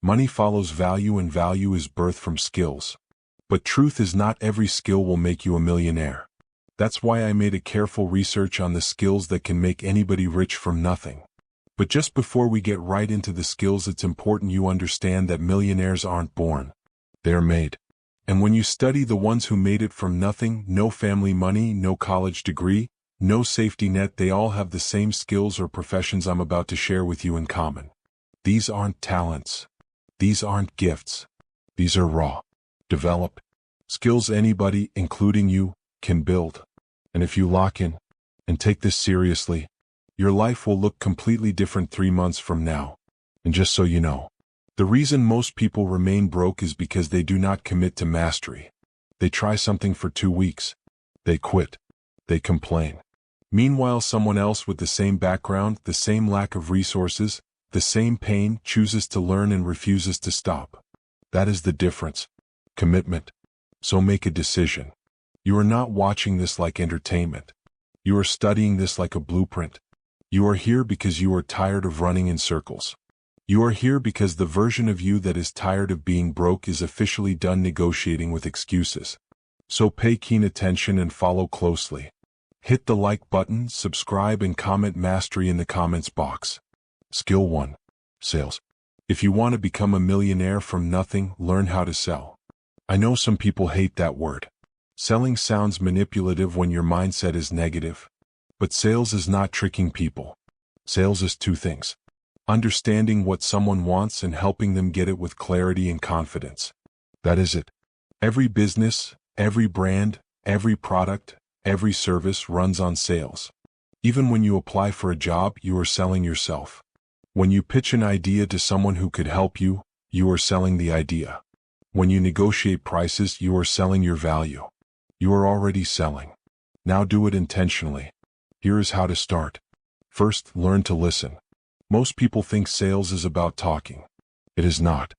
Money follows value and value is birthed from skills. But truth is not every skill will make you a millionaire. That's why I made a careful research on the skills that can make anybody rich from nothing. But just before we get right into the skills, it's important you understand that millionaires aren't born. They're made. And when you study the ones who made it from nothing, no family money, no college degree, no safety net, they all have the same skills or professions I'm about to share with you in common. These aren't talents. These aren't gifts. These are raw, developed skills anybody, including you, can build. And if you lock in and take this seriously, your life will look completely different 3 months from now. And just so you know, the reason most people remain broke is because they do not commit to mastery. They try something for 2 weeks. They quit. They complain. Meanwhile, someone else with the same background, the same lack of resources, the same pain, chooses to learn and refuses to stop. That is the difference. Commitment. So make a decision. You are not watching this like entertainment. You are studying this like a blueprint. You are here because you are tired of running in circles. You are here because the version of you that is tired of being broke is officially done negotiating with excuses. So pay keen attention and follow closely. Hit the like button, subscribe, and comment mastery in the comments box. Skill 1. Sales. If you want to become a millionaire from nothing, learn how to sell. I know some people hate that word. Selling sounds manipulative when your mindset is negative. But sales is not tricking people. Sales is 2 things. Understanding what someone wants and helping them get it with clarity and confidence. That is it. Every business, every brand, every product, every service runs on sales. Even when you apply for a job, you are selling yourself. When you pitch an idea to someone who could help you, you are selling the idea. When you negotiate prices, you are selling your value. You are already selling. Now do it intentionally. Here is how to start. First, learn to listen. Most people think sales is about talking. It is not.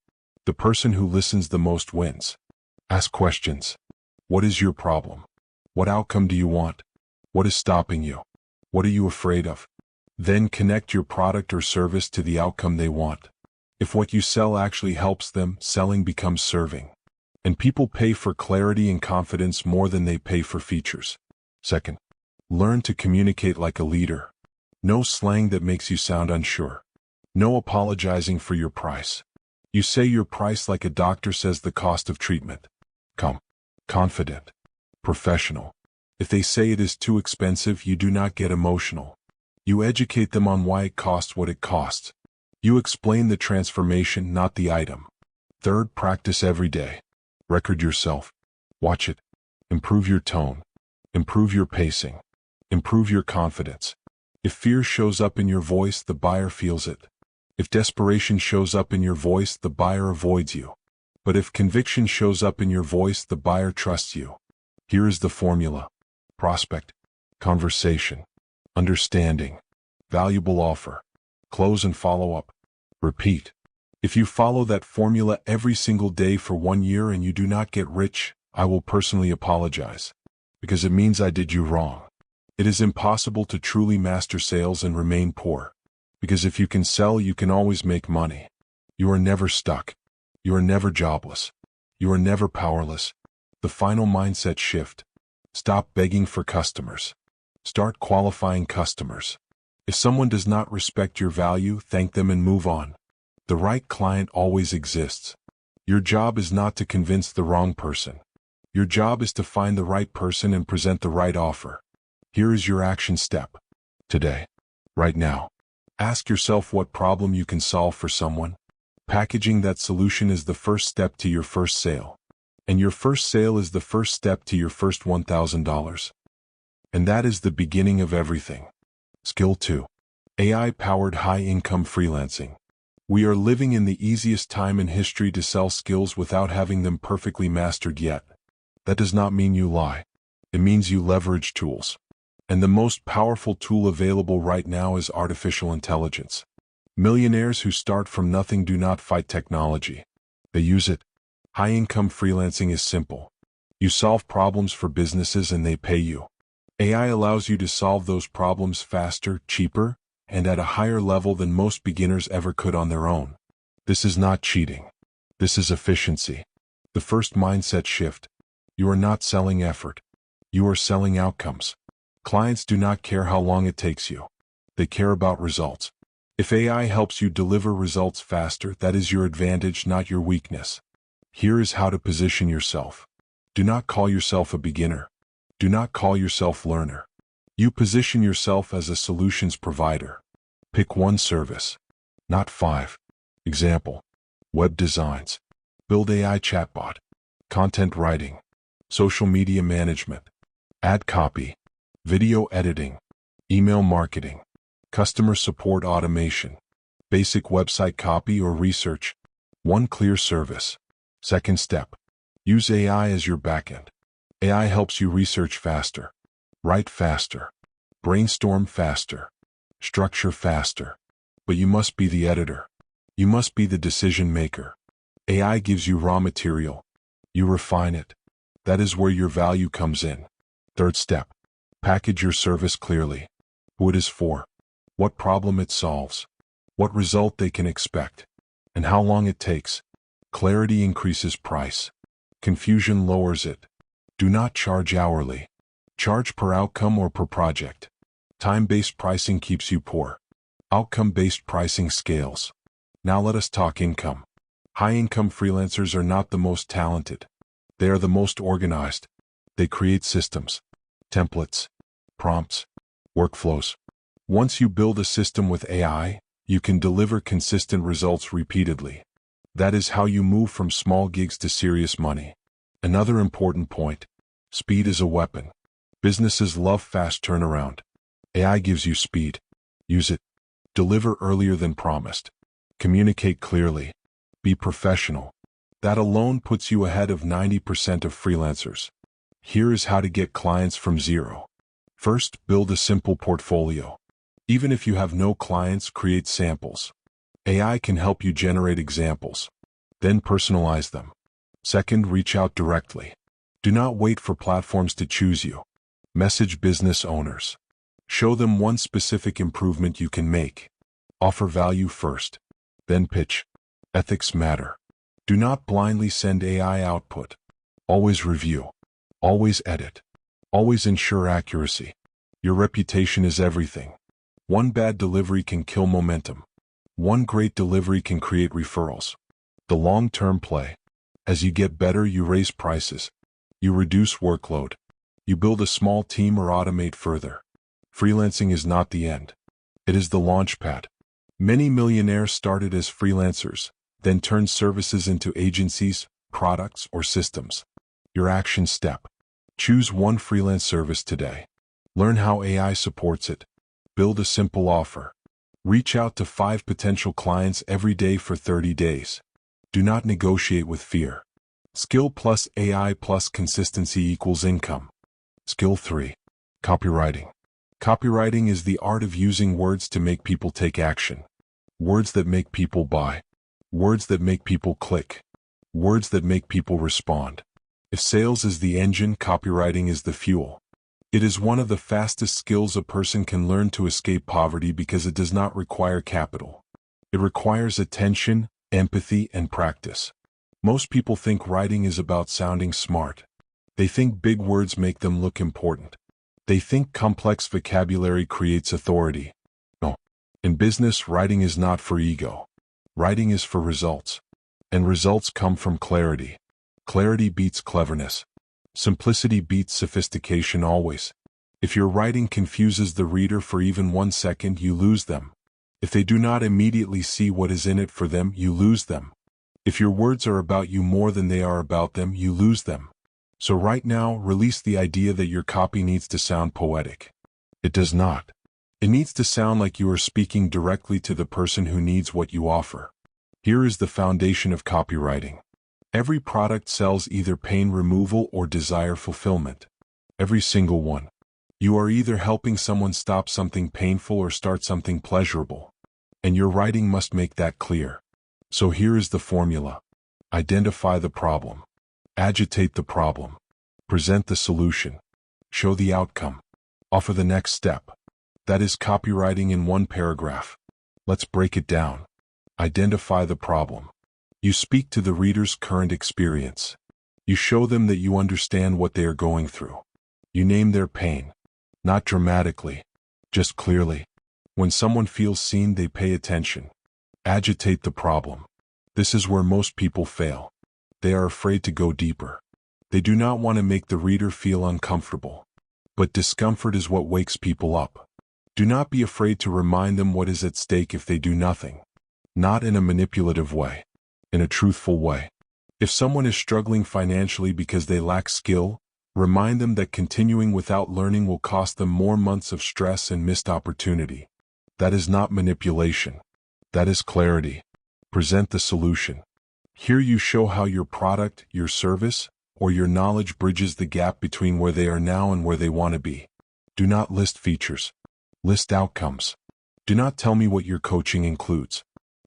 The person who listens the most wins. Ask questions. What is your problem? What outcome do you want? What is stopping you? What are you afraid of? Then connect your product or service to the outcome they want. If what you sell actually helps them, selling becomes serving. And people pay for clarity and confidence more than they pay for features. Second, learn to communicate like a leader. No slang that makes you sound unsure. No apologizing for your price. You say your price like a doctor says the cost of treatment. Calm, confident, professional. If they say it is too expensive, you do not get emotional. You educate them on why it costs what it costs. You explain the transformation, not the item. Third, practice every day. Record yourself. Watch it. Improve your tone. Improve your pacing. Improve your confidence. If fear shows up in your voice, the buyer feels it. If desperation shows up in your voice, the buyer avoids you. But if conviction shows up in your voice, the buyer trusts you. Here is the formula. Prospect. Conversation. Understanding. Valuable offer. Close and follow up. Repeat. If you follow that formula every single day for 1 year and you do not get rich, I will personally apologize. Because it means I did you wrong. It is impossible to truly master sales and remain poor. Because if you can sell, you can always make money. You are never stuck. You are never jobless. You are never powerless. The final mindset shift. Stop begging for customers. Start qualifying customers. If someone does not respect your value, thank them and move on. The right client always exists. Your job is not to convince the wrong person. Your job is to find the right person and present the right offer. Here is your action step. Today. Right now. Ask yourself what problem you can solve for someone. Packaging that solution is the first step to your first sale. And your first sale is the first step to your first $1,000. And that is the beginning of everything. Skill 2. AI-powered high-income freelancing. We are living in the easiest time in history to sell skills without having them perfectly mastered yet. That does not mean you lie. It means you leverage tools. And the most powerful tool available right now is artificial intelligence. Millionaires who start from nothing do not fight technology. They use it. High-income freelancing is simple. You solve problems for businesses and they pay you. AI allows you to solve those problems faster, cheaper, and at a higher level than most beginners ever could on their own. This is not cheating. This is efficiency. The first mindset shift. You are not selling effort. You are selling outcomes. Clients do not care how long it takes you. They care about results. If AI helps you deliver results faster, that is your advantage, not your weakness. Here is how to position yourself. Do not call yourself a beginner. Do not call yourself learner. You position yourself as a solutions provider. Pick one service, not 5. Example: web designs, build AI chatbot, content writing, social media management, ad copy, video editing, email marketing, customer support automation, basic website copy or research. One clear service. Second step. Use AI as your backend. AI helps you research faster, write faster, brainstorm faster, structure faster. But you must be the editor. You must be the decision maker. AI gives you raw material. You refine it. That is where your value comes in. Third step. Package your service clearly. Who it is for, what problem it solves, what result they can expect, and how long it takes. Clarity increases price. Confusion lowers it. Do not charge hourly. Charge per outcome or per project. Time-based pricing keeps you poor. Outcome-based pricing scales. Now let us talk income. High-income freelancers are not the most talented. They are the most organized. They create systems, templates, prompts, workflows. Once you build a system with AI, you can deliver consistent results repeatedly. That is how you move from small gigs to serious money. Another important point. Speed is a weapon. Businesses love fast turnaround. AI gives you speed. Use it. Deliver earlier than promised. Communicate clearly. Be professional. That alone puts you ahead of 90% of freelancers. Here is how to get clients from zero. First, build a simple portfolio. Even if you have no clients, create samples. AI can help you generate examples. Then personalize them. Second, reach out directly. Do not wait for platforms to choose you. Message business owners. Show them one specific improvement you can make. Offer value first. Then pitch. Ethics matter. Do not blindly send AI output. Always review. Always edit. Always ensure accuracy. Your reputation is everything. One bad delivery can kill momentum. One great delivery can create referrals. The long-term play. As you get better, you raise prices. You reduce workload. You build a small team or automate further. Freelancing is not the end. It is the launchpad. Many millionaires started as freelancers, then turned services into agencies, products, or systems. Your action step. Choose one freelance service today. Learn how AI supports it. Build a simple offer. Reach out to 5 potential clients every day for 30 days. Do not negotiate with fear. Skill plus AI plus consistency equals income. Skill 3. Copywriting. Copywriting is the art of using words to make people take action. Words that make people buy. Words that make people click. Words that make people respond. If sales is the engine, copywriting is the fuel. It is one of the fastest skills a person can learn to escape poverty because it does not require capital. It requires attention, empathy, and practice. Most people think writing is about sounding smart. They think big words make them look important. They think complex vocabulary creates authority. No. In business, writing is not for ego. Writing is for results. And results come from clarity. Clarity beats cleverness. Simplicity beats sophistication always. If your writing confuses the reader for even 1 second, you lose them. If they do not immediately see what is in it for them, you lose them. If your words are about you more than they are about them, you lose them. So right now, release the idea that your copy needs to sound poetic. It does not. It needs to sound like you are speaking directly to the person who needs what you offer. Here is the foundation of copywriting. Every product sells either pain removal or desire fulfillment. Every single one. You are either helping someone stop something painful or start something pleasurable. And your writing must make that clear. So here is the formula. Identify the problem. Agitate the problem. Present the solution. Show the outcome. Offer the next step. That is copywriting in one paragraph. Let's break it down. Identify the problem. You speak to the reader's current experience. You show them that you understand what they are going through. You name their pain. Not dramatically, just clearly. When someone feels seen, they pay attention. Agitate the problem. This is where most people fail. They are afraid to go deeper. They do not want to make the reader feel uncomfortable. But discomfort is what wakes people up. Do not be afraid to remind them what is at stake if they do nothing. Not in a manipulative way. In a truthful way. If someone is struggling financially because they lack skill, remind them that continuing without learning will cost them more months of stress and missed opportunity. That is not manipulation. That is clarity. Present the solution. Here you show how your product, your service, or your knowledge bridges the gap between where they are now and where they want to be. Do not list features. List outcomes. Do not tell me what your coaching includes.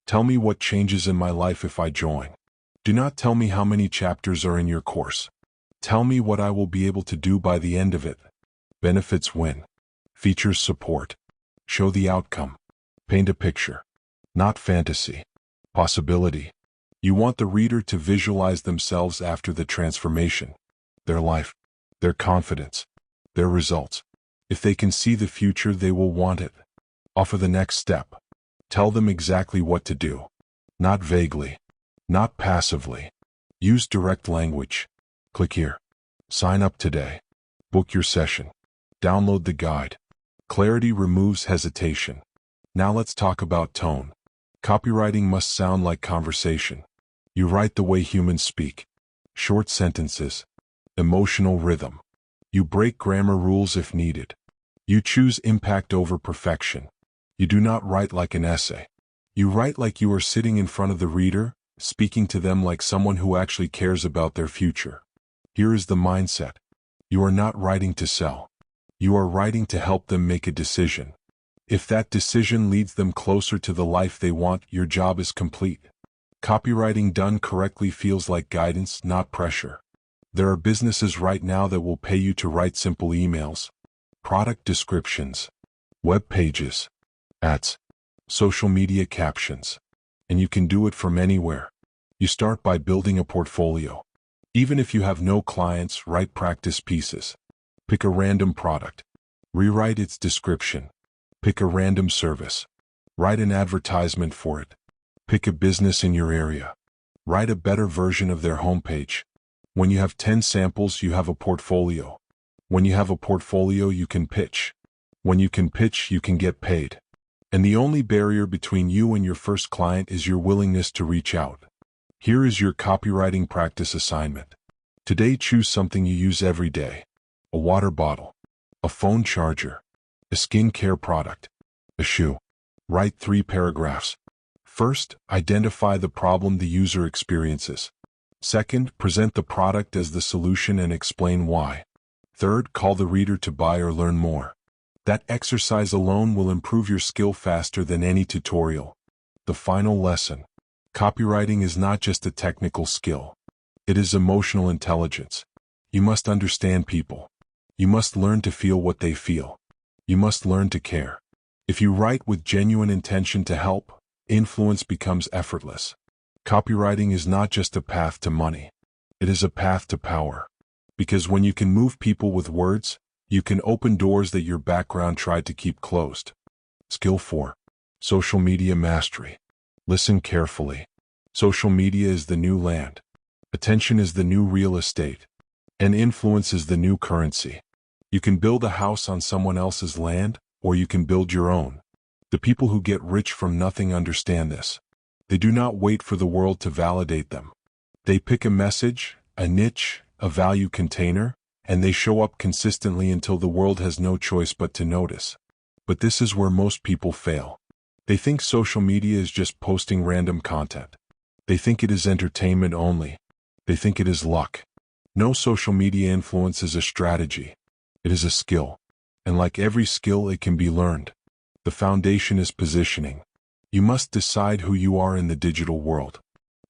Tell me what changes in my life if I join. Do not tell me how many chapters are in your course. Tell me what I will be able to do by the end of it. Benefits win. Features support. Show the outcome. Paint a picture. Not fantasy. Possibility. You want the reader to visualize themselves after the transformation. Their life. Their confidence. Their results. If they can see the future, they will want it. Offer the next step. Tell them exactly what to do. Not vaguely. Not passively. Use direct language. Click here. Sign up today. Book your session. Download the guide. Clarity removes hesitation. Now let's talk about tone. Copywriting must sound like conversation. You write the way humans speak. Short sentences. Emotional rhythm. You break grammar rules if needed. You choose impact over perfection. You do not write like an essay. You write like you are sitting in front of the reader, speaking to them like someone who actually cares about their future. Here is the mindset. You are not writing to sell. You are writing to help them make a decision. If that decision leads them closer to the life they want, your job is complete. Copywriting done correctly feels like guidance, not pressure. There are businesses right now that will pay you to write simple emails, product descriptions, web pages, ads, social media captions. And you can do it from anywhere. You start by building a portfolio. Even if you have no clients, write practice pieces. Pick a random product. Rewrite its description. Pick a random service. Write an advertisement for it. Pick a business in your area. Write a better version of their homepage. When you have 10 samples, you have a portfolio. When you have a portfolio, you can pitch. When you can pitch, you can get paid. And the only barrier between you and your first client is your willingness to reach out. Here is your copywriting practice assignment. Today, choose something you use every day. A water bottle, a phone charger, a skincare product, a shoe. Write 3 paragraphs. First, identify the problem the user experiences. Second, present the product as the solution and explain why. Third, call the reader to buy or learn more. That exercise alone will improve your skill faster than any tutorial. The final lesson. Copywriting is not just a technical skill. It is emotional intelligence. You must understand people. You must learn to feel what they feel. You must learn to care. If you write with genuine intention to help, influence becomes effortless. Copywriting is not just a path to money. It is a path to power. Because when you can move people with words, you can open doors that your background tried to keep closed. Skill 4. Social media mastery. Listen carefully. Social media is the new land. Attention is the new real estate. And influence is the new currency. You can build a house on someone else's land, or you can build your own. The people who get rich from nothing understand this. They do not wait for the world to validate them. They pick a message, a niche, a value container, and they show up consistently until the world has no choice but to notice. But this is where most people fail. They think social media is just posting random content. They think it is entertainment only. They think it is luck. No, social media influence is a strategy. It is a skill. And like every skill, it can be learned. The foundation is positioning. You must decide who you are in the digital world.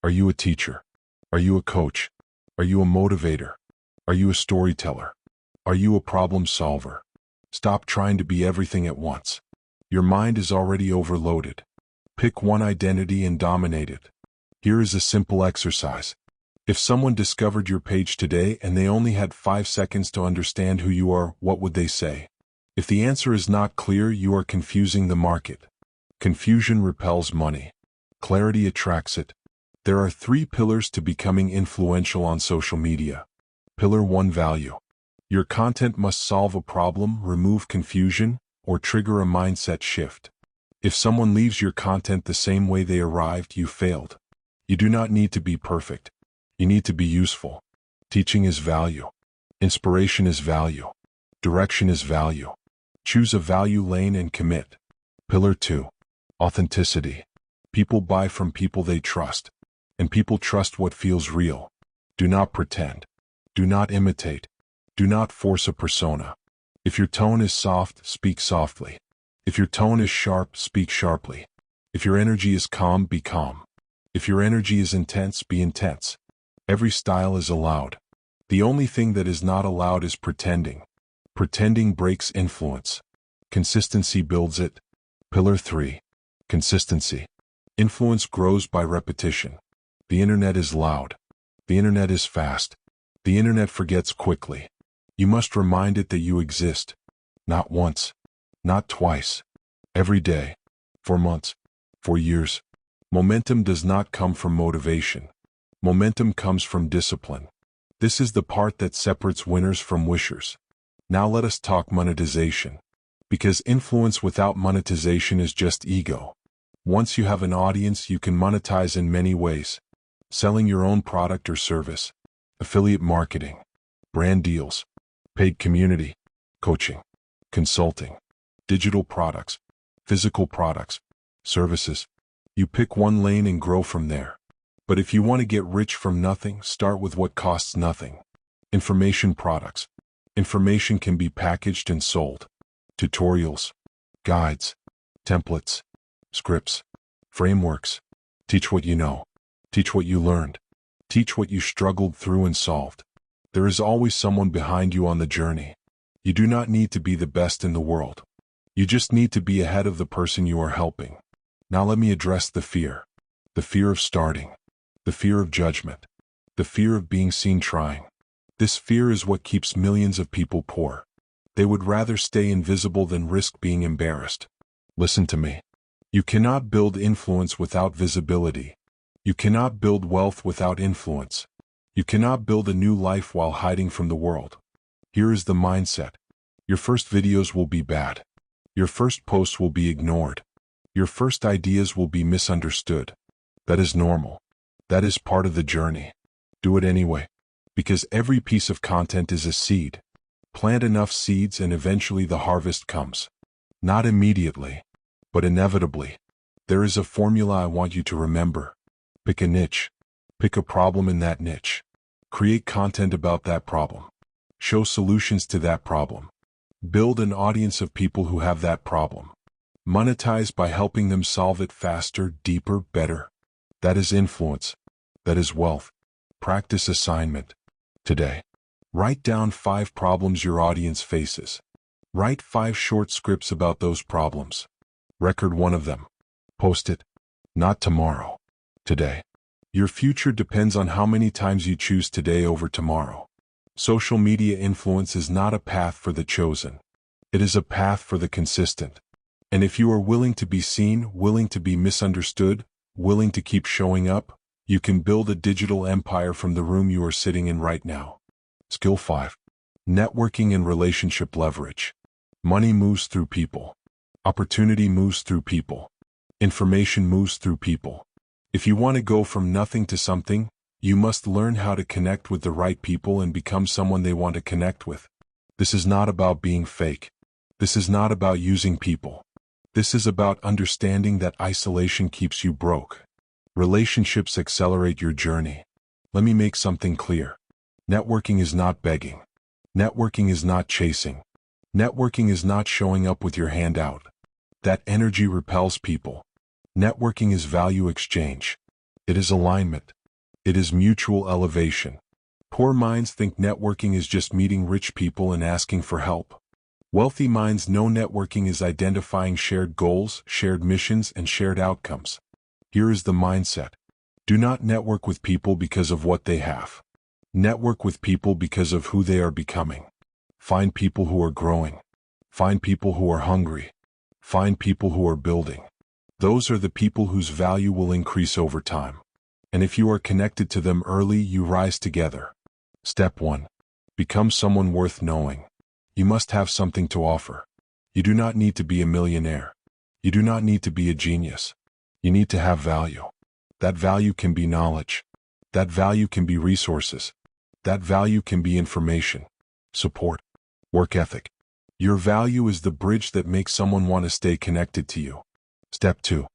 Are you a teacher? Are you a coach? Are you a motivator? Are you a storyteller? Are you a problem solver? Stop trying to be everything at once. Your mind is already overloaded. Pick one identity and dominate it. Here is a simple exercise. If someone discovered your page today and they only had 5 seconds to understand who you are, what would they say? If the answer is not clear, you are confusing the market. Confusion repels money. Clarity attracts it. There are 3 pillars to becoming influential on social media. Pillar 1: value. Your content must solve a problem, remove confusion, or trigger a mindset shift. If someone leaves your content the same way they arrived, you failed. You do not need to be perfect. You need to be useful. Teaching is value. Inspiration is value. Direction is value. Choose a value lane and commit. Pillar 2: authenticity. People buy from people they trust, and people trust what feels real. Do not pretend. Do not imitate. Do not force a persona. If your tone is soft, speak softly. If your tone is sharp, speak sharply. If your energy is calm, be calm. If your energy is intense, be intense. Every style is allowed. The only thing that is not allowed is pretending. Pretending breaks influence. Consistency builds it. Pillar 3: consistency. Influence grows by repetition. The internet is loud. The internet is fast. The internet forgets quickly. You must remind it that you exist. Not once. Not twice. Every day. For months. For years. Momentum does not come from motivation. Momentum comes from discipline. This is the part that separates winners from wishers. Now let us talk monetization. Because influence without monetization is just ego. Once you have an audience, you can monetize in many ways. Selling your own product or service. Affiliate marketing. Brand deals. Paid community. Coaching. Consulting. Digital products. Physical products. Services. You pick one lane and grow from there. But if you want to get rich from nothing, start with what costs nothing. Information products. Information can be packaged and sold. Tutorials. Guides. Templates. Scripts. Frameworks. Teach what you know. Teach what you learned. Teach what you struggled through and solved. There is always someone behind you on the journey. You do not need to be the best in the world. You just need to be ahead of the person you are helping. Now let me address the fear. The fear of starting. The fear of judgment. The fear of being seen trying. This fear is what keeps millions of people poor. They would rather stay invisible than risk being embarrassed. Listen to me. You cannot build influence without visibility. You cannot build wealth without influence. You cannot build a new life while hiding from the world. Here is the mindset. Your first videos will be bad. Your first posts will be ignored. Your first ideas will be misunderstood. That is normal. That is part of the journey. Do it anyway. Because every piece of content is a seed. Plant enough seeds and eventually the harvest comes. Not immediately, but inevitably. There is a formula I want you to remember. Pick a niche. Pick a problem in that niche. Create content about that problem. Show solutions to that problem. Build an audience of people who have that problem. Monetize by helping them solve it faster, deeper, better. That is influence. That is wealth. Practice assignment. Today, write down 5 problems your audience faces. Write 5 short scripts about those problems. Record one of them. Post it. Not tomorrow. Today. Your future depends on how many times you choose today over tomorrow. Social media influence is not a path for the chosen. It is a path for the consistent. And if you are willing to be seen, willing to be misunderstood, willing to keep showing up, you can build a digital empire from the room you are sitting in right now. Skill 5. Networking and relationship leverage. Money moves through people. Opportunity moves through people. Information moves through people. If you want to go from nothing to something, you must learn how to connect with the right people and become someone they want to connect with. This is not about being fake. This is not about using people. This is about understanding that isolation keeps you broke. Relationships accelerate your journey. Let me make something clear. Networking is not begging. Networking is not chasing. Networking is not showing up with your hand out. That energy repels people. Networking is value exchange. It is alignment. It is mutual elevation. Poor minds think networking is just meeting rich people and asking for help. Wealthy minds know networking is identifying shared goals, shared missions, and shared outcomes. Here is the mindset. Do not network with people because of what they have. Network with people because of who they are becoming. Find people who are growing. Find people who are hungry. Find people who are building. Those are the people whose value will increase over time. And if you are connected to them early, you rise together. Step 1. Become someone worth knowing. You must have something to offer. You do not need to be a millionaire. You do not need to be a genius. You need to have value. That value can be knowledge. That value can be resources. That value can be information, support, work ethic. Your value is the bridge that makes someone want to stay connected to you. Step 2.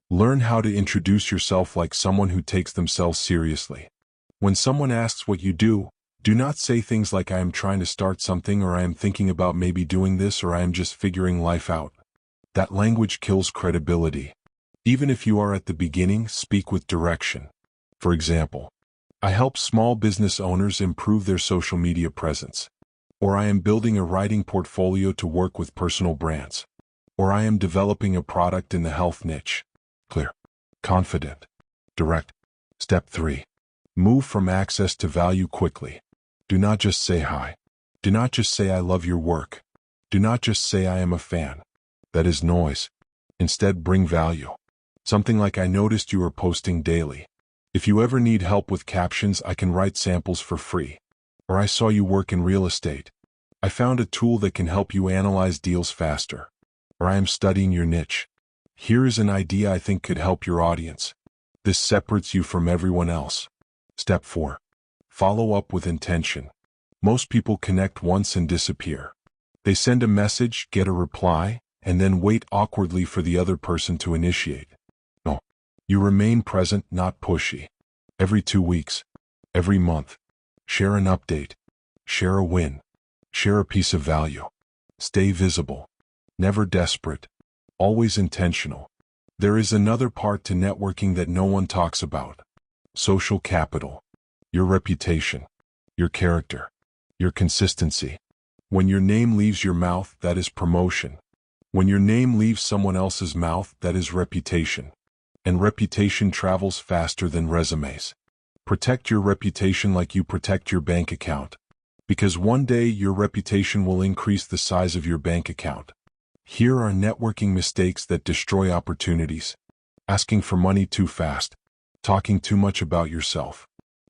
Learn how to introduce yourself like someone who takes themselves seriously. When someone asks what you do not say things like I am trying to start something, or I am thinking about maybe doing this, or I am just figuring life out. That language kills credibility. Even if you are at the beginning, speak with direction. For example, I help small business owners improve their social media presence. Or I am building a writing portfolio to work with personal brands. Or I am developing a product in the health niche. Clear, confident, direct. Step 3. Move from access to value quickly. Do not just say hi. Do not just say I love your work. Do not just say I am a fan. That is noise. Instead, bring value. Something like I noticed you are posting daily. If you ever need help with captions, I can write samples for free. Or I saw you work in real estate. I found a tool that can help you analyze deals faster. Or I am studying your niche. Here is an idea I think could help your audience. This separates you from everyone else. Step 4. Follow up with intention. Most people connect once and disappear. They send a message, get a reply, and then wait awkwardly for the other person to initiate. No. You remain present, not pushy. Every 2 weeks. Every month. Share an update. Share a win. Share a piece of value. Stay visible. Never desperate. Always intentional. There is another part to networking that no one talks about. Social capital. Your reputation. Your character. Your consistency. When your name leaves your mouth, that is promotion. When your name leaves someone else's mouth, that is reputation. And reputation travels faster than resumes. Protect your reputation like you protect your bank account. Because one day your reputation will increase the size of your bank account. Here are networking mistakes that destroy opportunities. Asking for money too fast. Talking too much about yourself.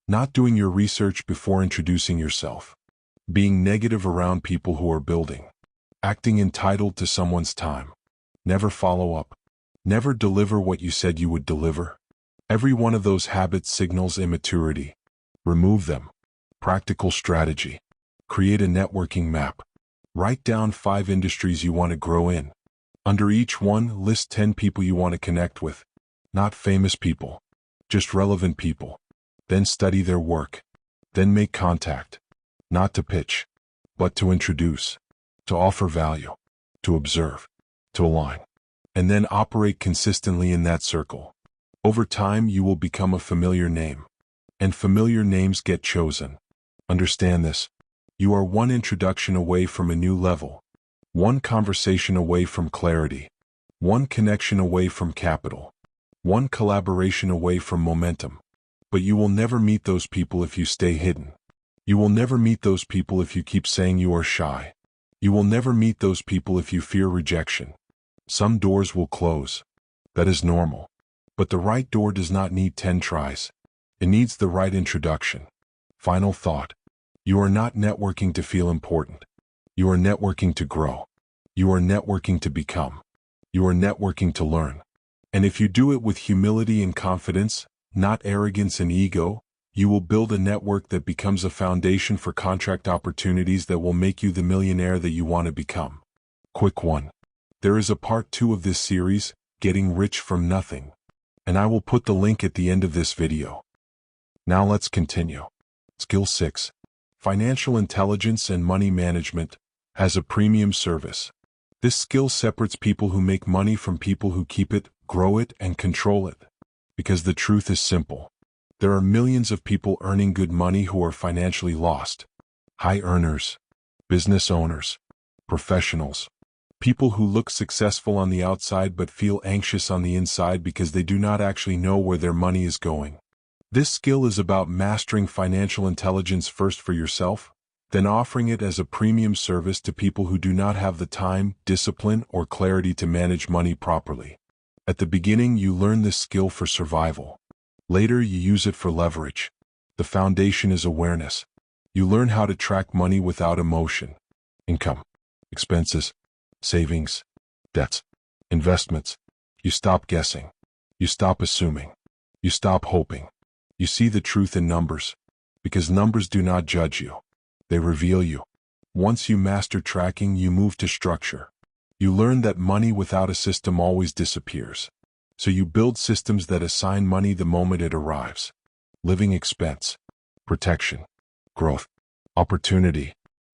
Not doing your research before introducing yourself. Being negative around people who are building. Acting entitled to someone's time. Never follow up. Never deliver what you said you would deliver. Every one of those habits signals immaturity. Remove them. Practical strategy. Create a networking map. Write down 5 industries you want to grow in. Under each one, list 10 people you want to connect with. Not famous people. Just relevant people. Then study their work. Then make contact. Not to pitch, but to introduce. To offer value. To observe. To align. And then operate consistently in that circle. Over time, you will become a familiar name. And familiar names get chosen. Understand this. You are one introduction away from a new level. One conversation away from clarity. One connection away from capital. One collaboration away from momentum. But you will never meet those people if you stay hidden. You will never meet those people if you keep saying you are shy. You will never meet those people if you fear rejection. Some doors will close. That is normal. But the right door does not need 10 tries. It needs the right introduction. Final thought. You are not networking to feel important. You are networking to grow. You are networking to become. You are networking to learn. And if you do it with humility and confidence, not arrogance and ego, you will build a network that becomes a foundation for contract opportunities that will make you the millionaire that you want to become. Quick one. There is a part 2 of this series, Getting Rich from Nothing. And I will put the link at the end of this video. Now let's continue. Skill 6. Financial intelligence and money management has a premium service. This skill separates people who make money from people who keep it, grow it, and control it. Because the truth is simple. There are millions of people earning good money who are financially lost. High earners, business owners, Professionals. People who look successful on the outside but feel anxious on the inside because they do not actually know where their money is going. This skill is about mastering financial intelligence first for yourself, then offering it as a premium service to people who do not have the time, discipline, or clarity to manage money properly. At the beginning, you learn this skill for survival. Later, you use it for leverage. The foundation is awareness. You learn how to track money without emotion. Income, expenses, savings, debts, investments. You stop guessing. You stop assuming. You stop hoping. You see the truth in numbers, because numbers do not judge you. They reveal you. Once you master tracking, you move to structure. You learn that money without a system always disappears. So you build systems that assign money the moment it arrives. Living expense, protection, growth, opportunity,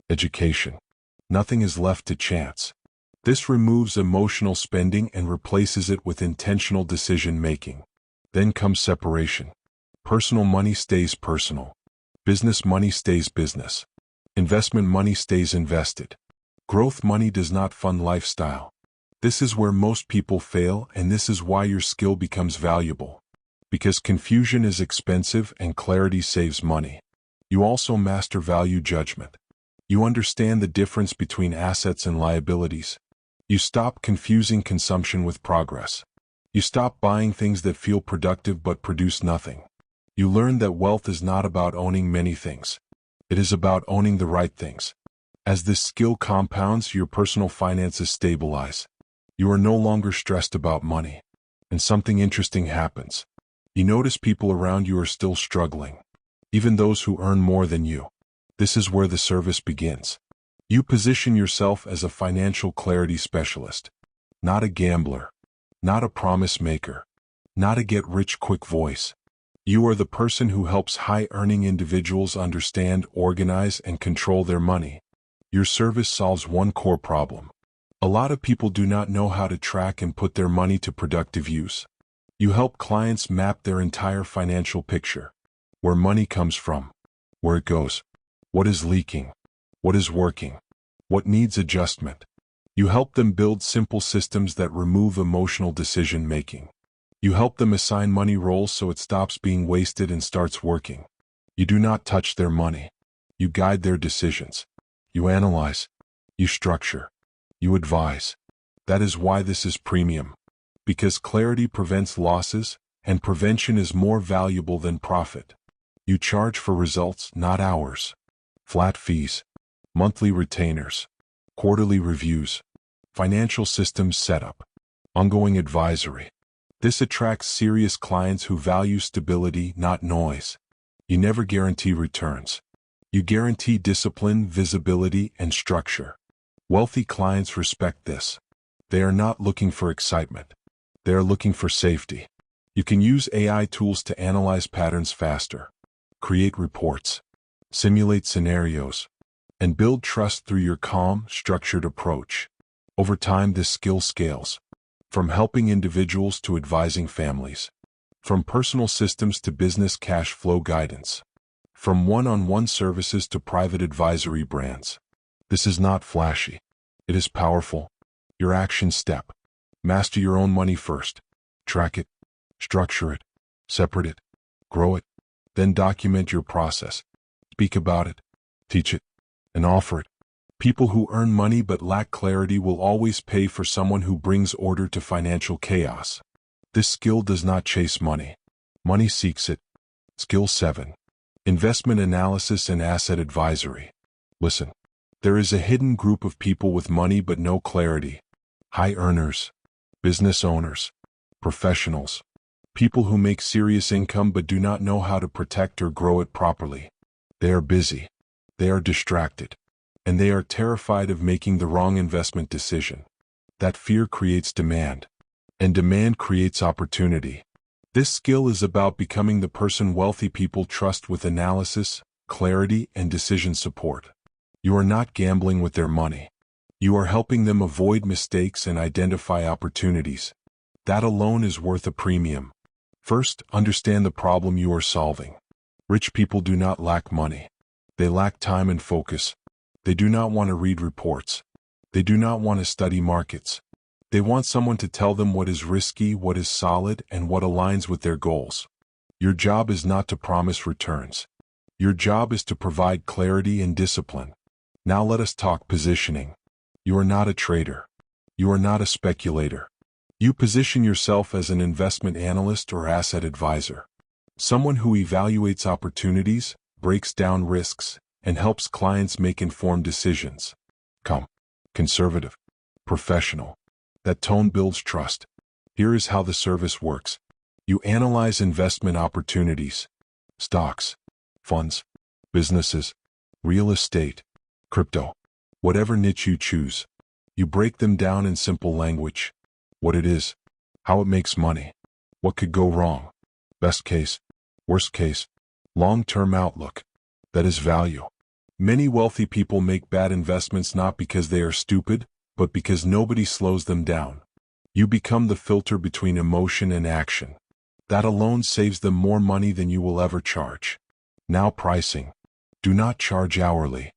education. Nothing is left to chance. This removes emotional spending and replaces it with intentional decision-making. Then comes separation. Personal money stays personal. Business money stays business. Investment money stays invested. Growth money does not fund lifestyle. This is where most people fail, and this is why your skill becomes valuable. Because confusion is expensive and clarity saves money. You also master value judgment. You understand the difference between assets and liabilities. You stop confusing consumption with progress. You stop buying things that feel productive but produce nothing. You learn that wealth is not about owning many things. It is about owning the right things. As this skill compounds, your personal finances stabilize. You are no longer stressed about money. And something interesting happens. You notice people around you are still struggling, even those who earn more than you. This is where the service begins. You position yourself as a financial clarity specialist, not a gambler, not a promise maker, not a get-rich-quick voice. You are the person who helps high-earning individuals understand, organize, and control their money. Your service solves one core problem. A lot of people do not know how to track and put their money to productive use. You help clients map their entire financial picture. Where money comes from, where it goes, what is leaking, what is working, what needs adjustment. You help them build simple systems that remove emotional decision-making. You help them assign money roles so it stops being wasted and starts working. You do not touch their money. You guide their decisions. You analyze. You structure. You advise. That is why this is premium. Because clarity prevents losses, and prevention is more valuable than profit. You charge for results, not hours. Flat fees, monthly retainers, quarterly reviews, financial systems setup, ongoing advisory. This attracts serious clients who value stability, not noise. You never guarantee returns. You guarantee discipline, visibility, and structure. Wealthy clients respect this. They are not looking for excitement. They are looking for safety. You can use AI tools to analyze patterns faster, create reports, simulate scenarios, and build trust through your calm, structured approach. Over time, this skill scales, from helping individuals to advising families, from personal systems to business cash flow guidance, from one-on-one services to private advisory brands. This is not flashy. It is powerful. Your action step. Master your own money first. Track it, structure it, separate it, grow it, then document your process. Speak about it, teach it, and offer it. People who earn money but lack clarity will always pay for someone who brings order to financial chaos. This skill does not chase money. Money seeks it. Skill 7. Investment analysis and asset advisory. Listen, there is a hidden group of people with money but no clarity. High earners, business owners, professionals, people who make serious income but do not know how to protect or grow it properly. They are busy. They are distracted. And they are terrified of making the wrong investment decision. That fear creates demand. And demand creates opportunity. This skill is about becoming the person wealthy people trust with analysis, clarity, and decision support. You are not gambling with their money. You are helping them avoid mistakes and identify opportunities. That alone is worth a premium. First, understand the problem you are solving. Rich people do not lack money. They lack time and focus. They do not want to read reports. They do not want to study markets. They want someone to tell them what is risky, what is solid, and what aligns with their goals. Your job is not to promise returns. Your job is to provide clarity and discipline. Now let us talk positioning. You are not a trader. You are not a speculator. You position yourself as an investment analyst or asset advisor. Someone who evaluates opportunities, breaks down risks, and helps clients make informed decisions. Calm, conservative, professional. That tone builds trust. Here is how the service works. You analyze investment opportunities, stocks, funds, businesses, real estate, crypto, whatever niche you choose. You break them down in simple language. What it is, how it makes money, what could go wrong, best case, worst case, long-term outlook. That is value. Many wealthy people make bad investments not because they are stupid, but because nobody slows them down. You become the filter between emotion and action. That alone saves them more money than you will ever charge. Now pricing. Do not charge hourly.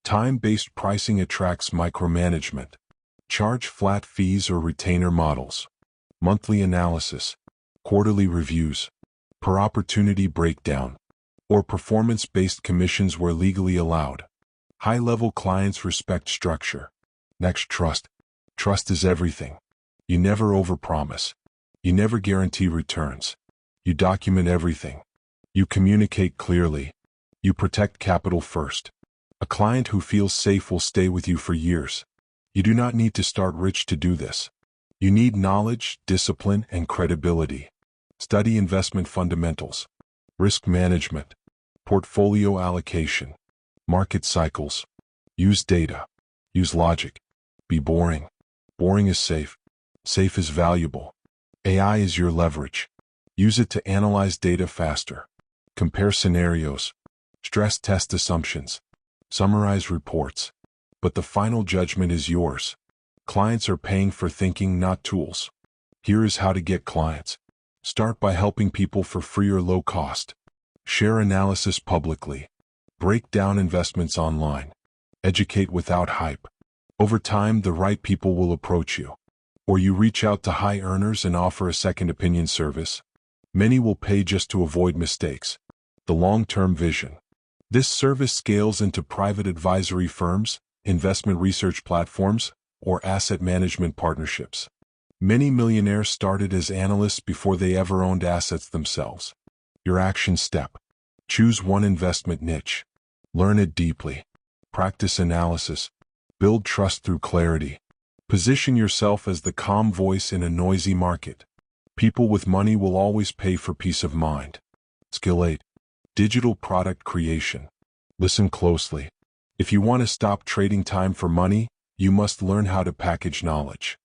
Time-based pricing attracts micromanagement. Charge flat fees or retainer models. Monthly analysis. Quarterly reviews. Per opportunity breakdown. Or performance-based commissions where legally allowed. High-level clients respect structure. Next, trust. Trust is everything. You never overpromise. You never guarantee returns. You document everything. You communicate clearly. You protect capital first. A client who feels safe will stay with you for years. You do not need to start rich to do this. You need knowledge, discipline, and credibility. Study investment fundamentals, risk management, portfolio allocation, market cycles. Use data. Use logic. Be boring. Boring is safe. Safe is valuable. AI is your leverage. Use it to analyze data faster. Compare scenarios. Stress test assumptions. Summarize reports. But the final judgment is yours. Clients are paying for thinking, not tools. Here is how to get clients. Start by helping people for free or low cost. Share analysis publicly. Break down investments online. Educate without hype. Over time, the right people will approach you. Or you reach out to high earners and offer a second opinion service. Many will pay just to avoid mistakes. The long-term vision. This service scales into private advisory firms, investment research platforms, or asset management partnerships. Many millionaires started as analysts before they ever owned assets themselves. Your action step. Choose one investment niche. Learn it deeply. Practice analysis. Build trust through clarity. Position yourself as the calm voice in a noisy market. People with money will always pay for peace of mind. Skill 8. Digital product creation. Listen closely. If you want to stop trading time for money, you must learn how to package knowledge.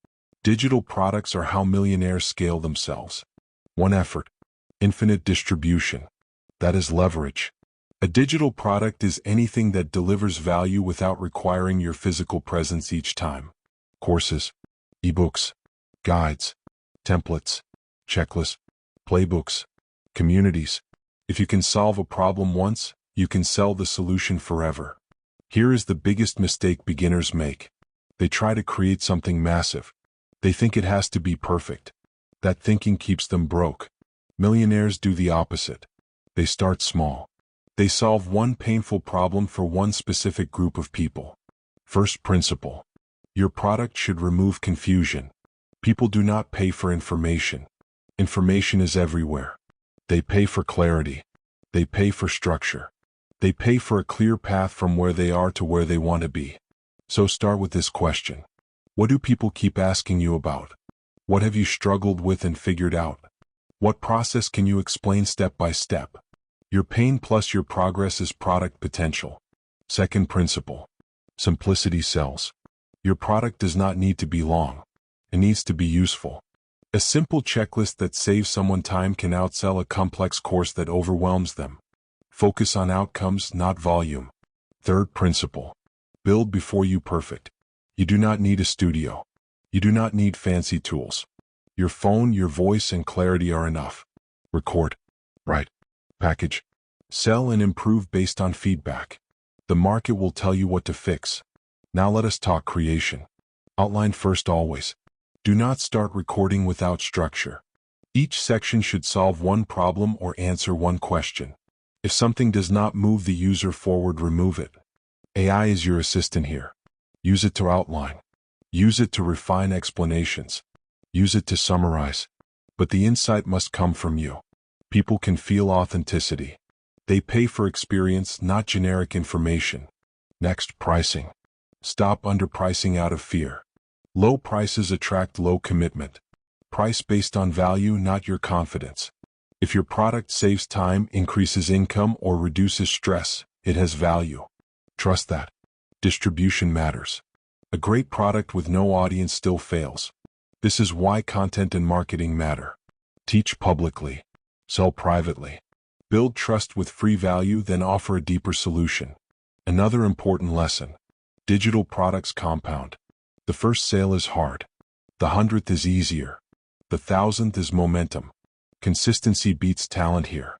Digital products are how millionaires scale themselves. One effort. Infinite distribution. That is leverage. A digital product is anything that delivers value without requiring your physical presence each time. Courses, ebooks, guides, templates, checklists, playbooks, communities. If you can solve a problem once, you can sell the solution forever. Here is the biggest mistake beginners make. They try to create something massive. They think it has to be perfect. That thinking keeps them broke. Millionaires do the opposite. They start small. They solve one painful problem for one specific group of people. First principle. Your product should remove confusion. People do not pay for information. Information is everywhere. They pay for clarity. They pay for structure. They pay for a clear path from where they are to where they want to be. So start with this question. What do people keep asking you about? What have you struggled with and figured out? What process can you explain step by step? Your pain plus your progress is product potential. Second principle. Simplicity sells. Your product does not need to be long. It needs to be useful. A simple checklist that saves someone time can outsell a complex course that overwhelms them. Focus on outcomes, not volume. Third principle. Build before you perfect. You do not need a studio. You do not need fancy tools. Your phone, your voice, and clarity are enough. Record. Write. Package. Sell and improve based on feedback. The market will tell you what to fix. Now let us talk creation. Outline first always. Do not start recording without structure. Each section should solve one problem or answer one question. If something does not move the user forward, remove it. AI is your assistant here. Use it to outline. Use it to refine explanations. Use it to summarize. But the insight must come from you. People can feel authenticity. They pay for experience, not generic information. Next, pricing. Stop underpricing out of fear. Low prices attract low commitment. Price based on value, not your confidence. If your product saves time, increases income, or reduces stress, it has value. Trust that. Distribution matters. A great product with no audience still fails. This is why content and marketing matter. Teach publicly. Sell privately. Build trust with free value, then offer a deeper solution. Another important lesson. Digital products compound. The first sale is hard. The 100th is easier. The 1,000th is momentum. Consistency beats talent here.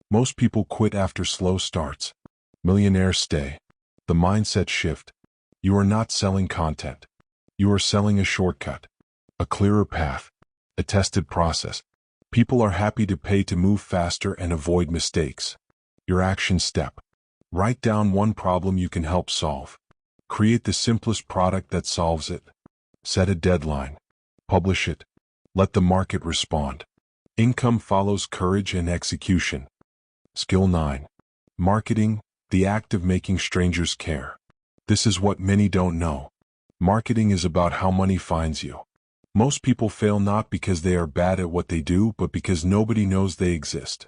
Most people quit after slow starts. Millionaires stay. The mindset shift. You are not selling content. You are selling a shortcut. A clearer path. A tested process. People are happy to pay to move faster and avoid mistakes. Your action step. Write down one problem you can help solve. Create the simplest product that solves it. Set a deadline. Publish it. Let the market respond. Income follows courage and execution. Skill 9. Marketing, the act of making strangers care. This is what many don't know. Marketing is about how money finds you. Most people fail not because they are bad at what they do, but because nobody knows they exist.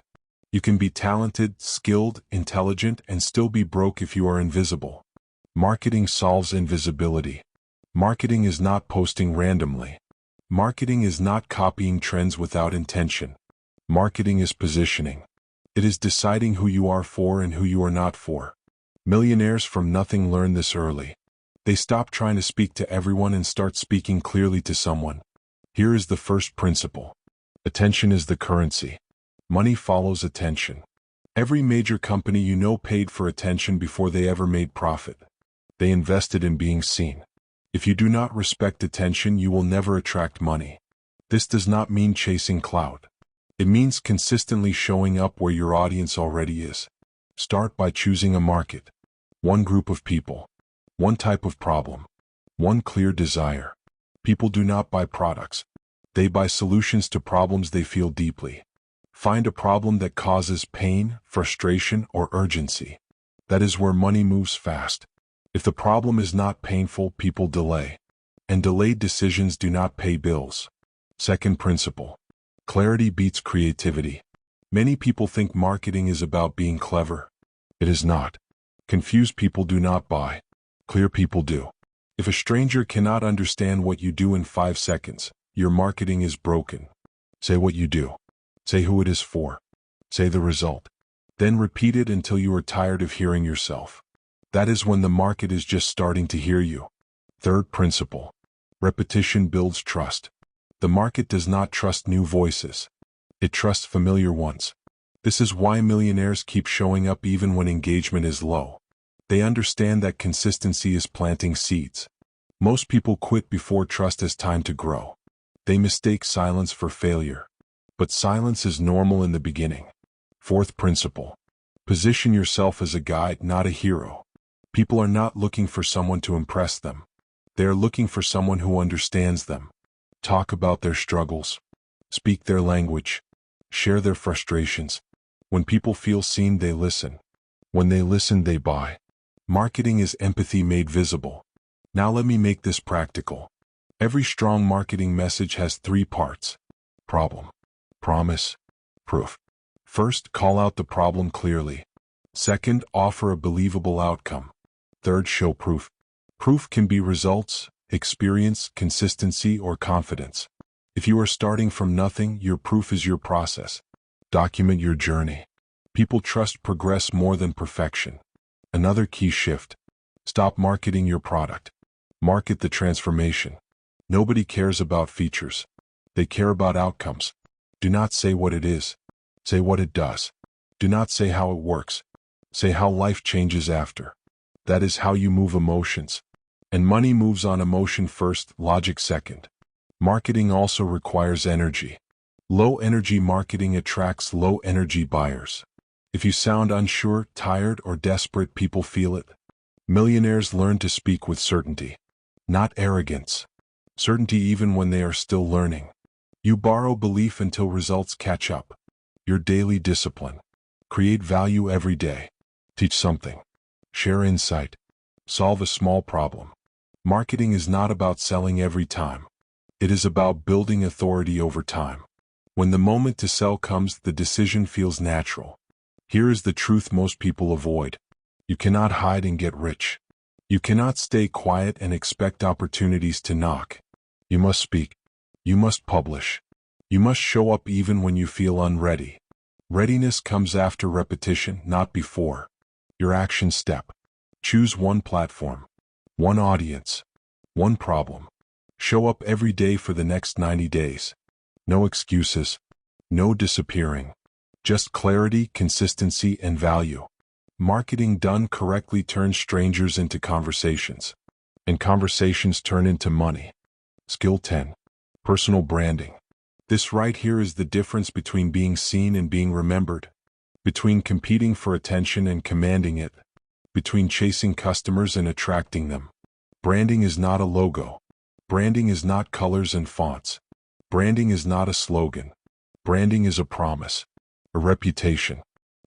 You can be talented, skilled, intelligent, and still be broke if you are invisible. Marketing solves invisibility. Marketing is not posting randomly. Marketing is not copying trends without intention. Marketing is positioning. It is deciding who you are for and who you are not for. Millionaires from nothing learn this early. They stop trying to speak to everyone and start speaking clearly to someone. Here is the first principle. Attention is the currency. Money follows attention. Every major company you know paid for attention before they ever made profit. They invested in being seen. If you do not respect attention, you will never attract money. This does not mean chasing clout. It means consistently showing up where your audience already is. Start by choosing a market. One group of people. One type of problem. One clear desire. People do not buy products. They buy solutions to problems they feel deeply. Find a problem that causes pain, frustration, or urgency. That is where money moves fast. If the problem is not painful, people delay. And delayed decisions do not pay bills. Second principle. Clarity beats creativity. Many people think marketing is about being clever. It is not. Confused people do not buy. Clear people do. If a stranger cannot understand what you do in 5 seconds, your marketing is broken. Say what you do. Say who it is for. Say the result. Then repeat it until you are tired of hearing yourself. That is when the market is just starting to hear you. Third principle. Repetition builds trust. The market does not trust new voices. It trusts familiar ones. This is why millionaires keep showing up even when engagement is low. They understand that consistency is planting seeds. Most people quit before trust has time to grow. They mistake silence for failure. But silence is normal in the beginning. Fourth principle. Position yourself as a guide, not a hero. People are not looking for someone to impress them. They are looking for someone who understands them. Talk about their struggles. Speak their language. Share their frustrations. When people feel seen, they listen. When they listen, they buy. Marketing is empathy made visible. Now let me make this practical. Every strong marketing message has 3 parts. Problem. Promise. Proof. First, call out the problem clearly. Second, offer a believable outcome. Third, show proof. Proof can be results, experience, consistency, or confidence. If you are starting from nothing, your proof is your process. Document your journey. People trust progress more than perfection. Another key shift. Stop marketing your product. Market the transformation. Nobody cares about features. They care about outcomes. Do not say what it is. Say what it does. Do not say how it works. Say how life changes after. That is how you move emotions. And money moves on emotion first, logic second. Marketing also requires energy. Low-energy marketing attracts low-energy buyers. If you sound unsure, tired, or desperate, people feel it. Millionaires learn to speak with certainty, not arrogance. Certainty even when they are still learning. You borrow belief until results catch up. Your daily discipline. Create value every day. Teach something. Share insight. Solve a small problem. Marketing is not about selling every time. It is about building authority over time. When the moment to sell comes, the decision feels natural. Here is the truth most people avoid. You cannot hide and get rich. You cannot stay quiet and expect opportunities to knock. You must speak. You must publish. You must show up even when you feel unready. Readiness comes after repetition, not before. Your action step. Choose one platform, one audience, one problem. Show up every day for the next 90 days. No excuses, no disappearing. Just clarity, consistency, and value. Marketing done correctly turns strangers into conversations, and conversations turn into money. Skill 10. Personal branding. This right here is the difference between being seen and being remembered, between competing for attention and commanding it, between chasing customers and attracting them. Branding is not a logo. Branding is not colors and fonts. Branding is not a slogan. Branding is a promise, a reputation,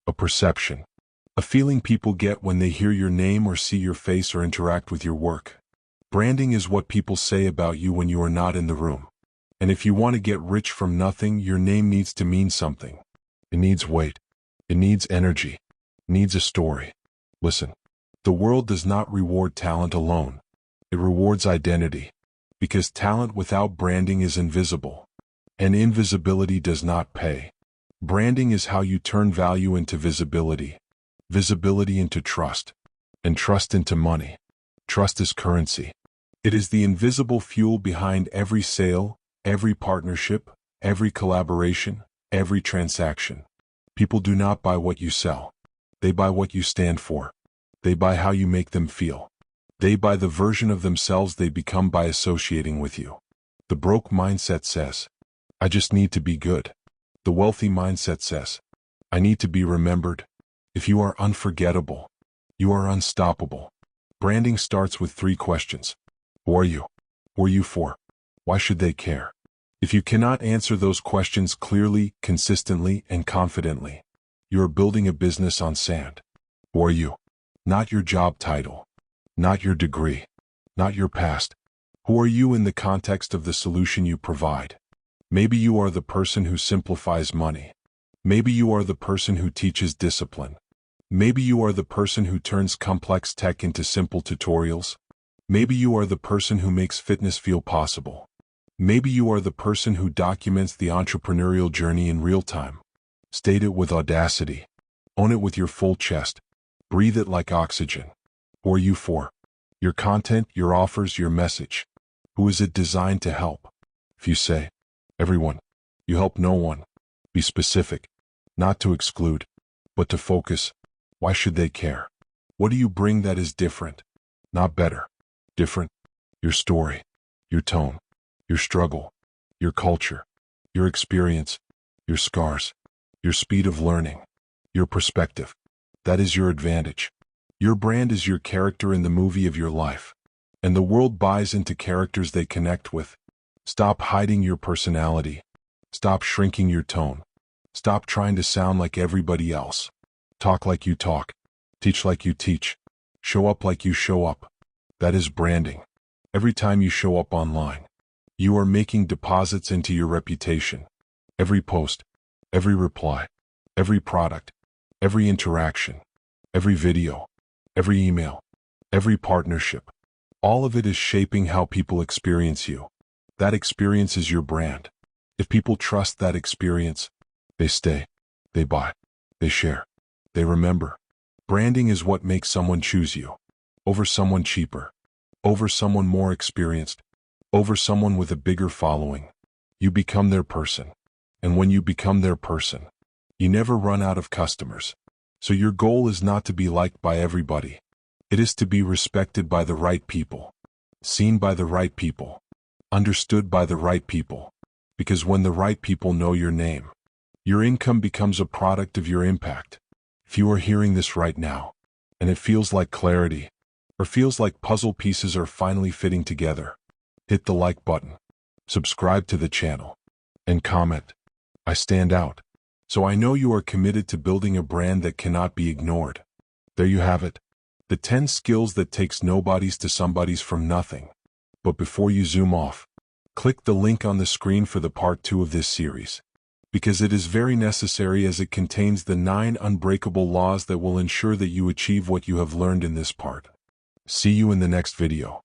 a perception, a feeling people get when they hear your name or see your face or interact with your work. Branding is what people say about you when you are not in the room. And if you want to get rich from nothing, your name needs to mean something. It needs weight. It needs energy. It needs a story. Listen, the world does not reward talent alone. It rewards identity. Because talent without branding is invisible. And invisibility does not pay. Branding is how you turn value into visibility. Visibility into trust. And trust into money. Trust is currency. It is the invisible fuel behind every sale, every partnership, every collaboration, every transaction. People do not buy what you sell. They buy what you stand for. They buy how you make them feel. They buy the version of themselves they become by associating with you. The broke mindset says, I just need to be good. The wealthy mindset says, I need to be remembered. If you are unforgettable, you are unstoppable. Branding starts with 3 questions. Who are you? Who are you for? Why should they care? If you cannot answer those questions clearly, consistently, and confidently, you are building a business on sand. Who are you? Not your job title. Not your degree. Not your past. Who are you in the context of the solution you provide? Maybe you are the person who simplifies money. Maybe you are the person who teaches discipline. Maybe you are the person who turns complex tech into simple tutorials. Maybe you are the person who makes fitness feel possible. Maybe you are the person who documents the entrepreneurial journey in real time. State it with audacity. Own it with your full chest. Breathe it like oxygen. Who are you for? Your content, your offers, your message. Who is it designed to help? If you say, everyone, you help no one. Be specific. Not to exclude, but to focus. Why should they care? What do you bring that is different? Not better. Different. Your story. Your tone. Your struggle. Your culture. Your experience. Your scars. Your speed of learning. Your perspective. That is your advantage. Your brand is your character in the movie of your life. And the world buys into characters they connect with. Stop hiding your personality. Stop shrinking your tone. Stop trying to sound like everybody else. Talk like you talk. Teach like you teach. Show up like you show up. That is branding. Every time you show up online, you are making deposits into your reputation. Every post, every reply, every product, every interaction, every video, every email, every partnership. All of it is shaping how people experience you. That experience is your brand. If people trust that experience, they stay, they buy, they share, they remember. Branding is what makes someone choose you. Over someone cheaper. Over someone more experienced. Over someone with a bigger following. You become their person. And when you become their person, you never run out of customers. So your goal is not to be liked by everybody. It is to be respected by the right people. seen by the right people, understood by the right people. Because when the right people know your name, your income becomes a product of your impact. If you are hearing this right now, and it feels like clarity, or feels like puzzle pieces are finally fitting together, hit the like button, subscribe to the channel, and comment, "I stand out." So I know you are committed to building a brand that cannot be ignored. There you have it. The 10 skills that takes nobodies to somebodies from nothing. But before you zoom off, click the link on the screen for the part 2 of this series, because it is very necessary as it contains the 9 unbreakable laws that will ensure that you achieve what you have learned in this part. See you in the next video.